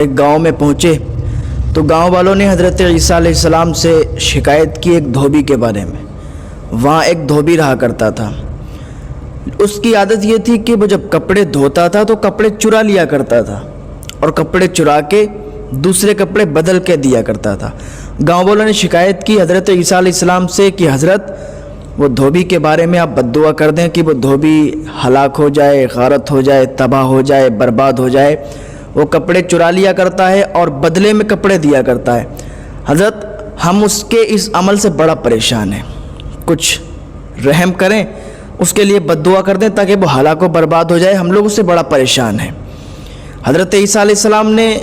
ایک گاؤں میں پہنچے تو گاؤں والوں نے حضرت عیسیٰ علیہ السلام سے شکایت کی ایک دھوبی کے بارے میں۔ وہاں ایک دھوبی رہا کرتا تھا۔ اس کی عادت یہ تھی کہ وہ جب کپڑے دھوتا تھا تو کپڑے چرا لیا کرتا تھا اور کپڑے چرا کے دوسرے کپڑے بدل کے دیا کرتا تھا۔ گاؤں والوں نے شکایت کی حضرت عیسیٰ علیہ السلام سے کہ حضرت وہ دھوبی کے بارے میں آپ بد دعا کر دیں کہ وہ دھوبی ہلاک ہو جائے، غارت ہو جائے، تباہ ہو جائے، برباد ہو جائے۔ وہ کپڑے چرا لیا کرتا ہے اور بدلے میں کپڑے دیا کرتا ہے۔ حضرت ہم اس کے اس عمل سے بڑا پریشان ہیں، کچھ رحم کریں، اس کے لیے بد دعا کر دیں تاکہ وہ ہلاک و برباد ہو جائے، ہم لوگ اس سے بڑا پریشان ہیں۔ حضرت عیسیٰ علیہ السلام نے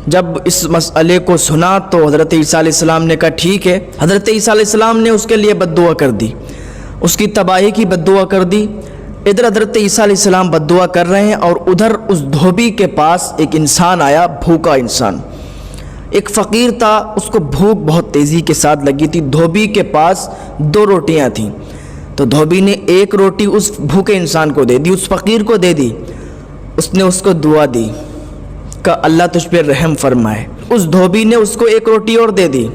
جب اس مسئلے کو سنا تو حضرت عیسیٰ علیہ السلام نے کہا ٹھیک ہے۔ حضرت عیسیٰ علیہ السلام نے اس کے لیے بد دعا کر دی، اس کی تباہی کی بد دعا کر دی۔ ادھر حضرت عیسیٰ علیہ السلام بد دعا کر رہے ہیں اور ادھر اس دھوبی کے پاس ایک انسان آیا، بھوکا انسان، ایک فقیر تھا، اس کو بھوک بہت تیزی کے ساتھ لگی تھی۔ دھوبی کے پاس 2 روٹیاں تھیں تو دھوبی نے 1 روٹی اس بھوکے انسان کو دے دی، اس فقیر کو دے دی۔ اس نے اس کو دعا دی کہ اللہ تجھ پہ رحم فرمائے۔ اس دھوبی نے اس کو 1 روٹی اور دے دی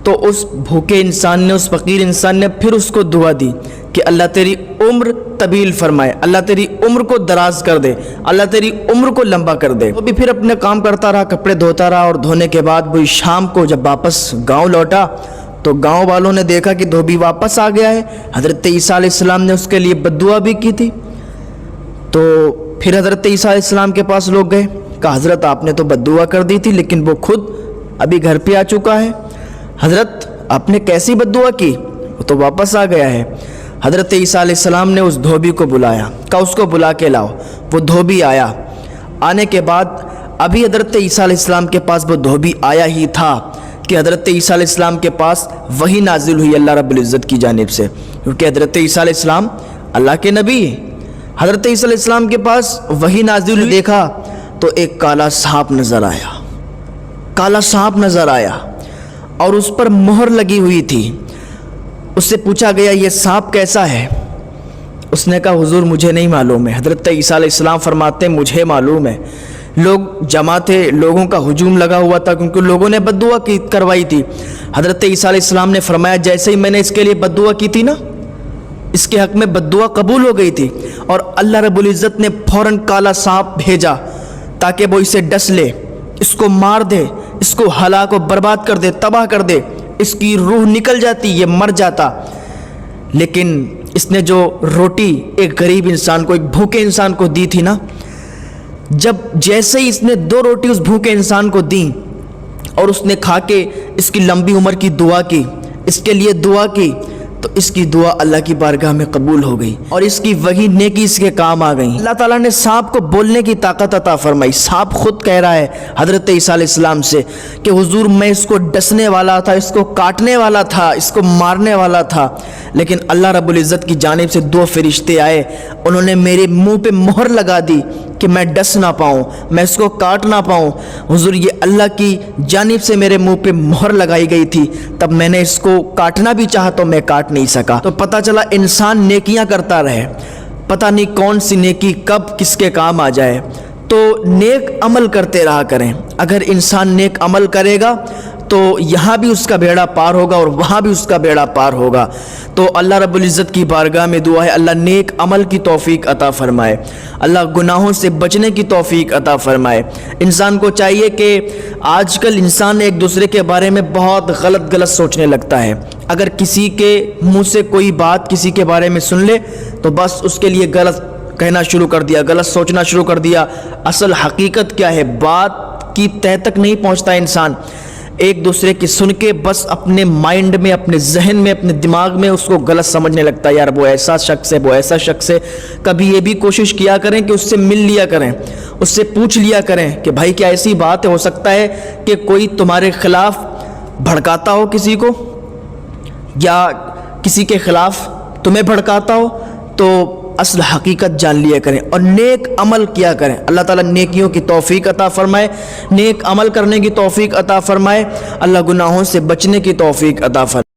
تو اس بھوکے انسان نے، اس فقیر انسان نے پھر اس کو دعا دی کہ اللہ تیری عمر طویل فرمائے، اللہ تیری عمر کو دراز کر دے، اللہ تیری عمر کو لمبا کر دے۔ وہ بھی پھر اپنے کام کرتا رہا، کپڑے دھوتا رہا، اور دھونے کے بعد وہی شام کو جب واپس گاؤں لوٹا تو گاؤں والوں نے دیکھا کہ دھوبی واپس آ گیا ہے۔ حضرت عیسیٰ علیہ السلام نے اس کے لیے بد دعا بھی کی تھی، تو پھر حضرت عیسیٰ علیہ السلام کے پاس لوگ گئے، کہا حضرت آپ نے تو بد دعا کر دی تھی لیکن وہ خود ابھی گھر پہ آ چکا ہے۔ حضرت آپ نے کیسی بد دعا کی؟ وہ تو واپس آ گیا ہے۔ حضرت عیسیٰ علیہ السلام نے اس دھوبی کو بلایا، کہا اس کو بلا کے لاؤ۔ وہ دھوبی آیا، آنے کے بعد ابھی حضرت عیسیٰ علیہ السلام کے پاس وہ دھوبی آیا ہی تھا کہ حضرت عیسیٰ علیہ السلام کے پاس وحی نازل ہوئی اللہ رب العزت کی جانب سے، کیونکہ حضرت عیسیٰ علیہ السلام اللہ کے نبی ہیں۔ حضرت عیسیٰ علیہ السلام کے پاس وحی نازل ہوئی، دیکھا تو ایک کالا سانپ نظر آیا، کالا سانپ نظر آیا اور اس پر مہر لگی ہوئی تھی۔ اس سے پوچھا گیا یہ سانپ کیسا ہے؟ اس نے کہا حضور مجھے نہیں معلوم ہے۔ حضرت عیسیٰ علیہ السلام فرماتے ہیں مجھے معلوم ہے۔ لوگ جمع تھے، لوگوں کا ہجوم لگا ہوا تھا کیونکہ لوگوں نے بد دعا کروائی تھی۔ حضرت عیسیٰ علیہ السلام نے فرمایا جیسے ہی میں نے اس کے لیے بد دعا کی تھی نا، اس کے حق میں بد دعا قبول ہو گئی تھی، اور اللہ رب العزت نے فوراً کالا سانپ بھیجا تاکہ وہ اسے ڈس لے، اس کو مار دے، اس کو ہلاک و برباد کر دے، تباہ کر دے، اس کی روح نکل جاتی، یہ مر جاتا۔ لیکن اس نے جو روٹی ایک غریب انسان کو، ایک بھوکے انسان کو دی تھی نا، جب جیسے ہی اس نے 2 روٹی اس بھوکے انسان کو دیں اور اس نے کھا کے اس کی لمبی عمر کی دعا کی، اس کے لیے دعا کی، تو اس کی دعا اللہ کی بارگاہ میں قبول ہو گئی اور اس کی وہی نیکی اس کے کام آ گئی۔ اللہ تعالیٰ نے سانپ کو بولنے کی طاقت عطا فرمائی۔ سانپ خود کہہ رہا ہے حضرت عیسیٰ علیہ السلام سے کہ حضور میں اس کو ڈسنے والا تھا، اس کو کاٹنے والا تھا، اس کو مارنے والا تھا، لیکن اللہ رب العزت کی جانب سے 2 فرشتے آئے، انہوں نے میرے منہ پہ مہر لگا دی کہ میں ڈس نہ پاؤں، میں اس کو کاٹ نہ پاؤں۔ حضور یہ اللہ کی جانب سے میرے منہ پہ مہر لگائی گئی تھی، تب میں نے اس کو کاٹنا بھی چاہا تو میں کاٹ نہیں سکا۔ تو پتہ چلا انسان نیکیاں کرتا رہے، پتہ نہیں کون سی نیکی کب کس کے کام آ جائے، تو نیک عمل کرتے رہا کریں۔ اگر انسان نیک عمل کرے گا تو یہاں بھی اس کا بیڑا پار ہوگا اور وہاں بھی اس کا بیڑا پار ہوگا۔ تو اللہ رب العزت کی بارگاہ میں دعا ہے اللہ نیک عمل کی توفیق عطا فرمائے، اللہ گناہوں سے بچنے کی توفیق عطا فرمائے۔ انسان کو چاہیے کہ آج کل انسان ایک دوسرے کے بارے میں بہت غلط سوچنے لگتا ہے۔ اگر کسی کے منہ سے کوئی بات کسی کے بارے میں سن لے تو بس اس کے لیے غلط کہنا شروع کر دیا، غلط سوچنا شروع کر دیا۔ اصل حقیقت کیا ہے، بات کی تہ تک نہیں پہنچتا انسان، ایک دوسرے کی سن کے بس اپنے مائنڈ میں، اپنے ذہن میں، اپنے دماغ میں اس کو غلط سمجھنے لگتا ہے، یار وہ ایسا شخص ہے، وہ ایسا شخص ہے۔ کبھی یہ بھی کوشش کیا کریں کہ اس سے مل لیا کریں، اس سے پوچھ لیا کریں کہ بھائی کیا ایسی بات ہے، ہو سکتا ہے کہ کوئی تمہارے خلاف بھڑکاتا ہو کسی کو، یا کسی کے خلاف تمہیں بھڑکاتا ہو، تو اصل حقیقت جان لیا کریں اور نیک عمل کیا کریں۔ اللہ تعالیٰ نیکیوں کی توفیق عطا فرمائے، نیک عمل کرنے کی توفیق عطا فرمائے، اللہ گناہوں سے بچنے کی توفیق عطا فرمائے۔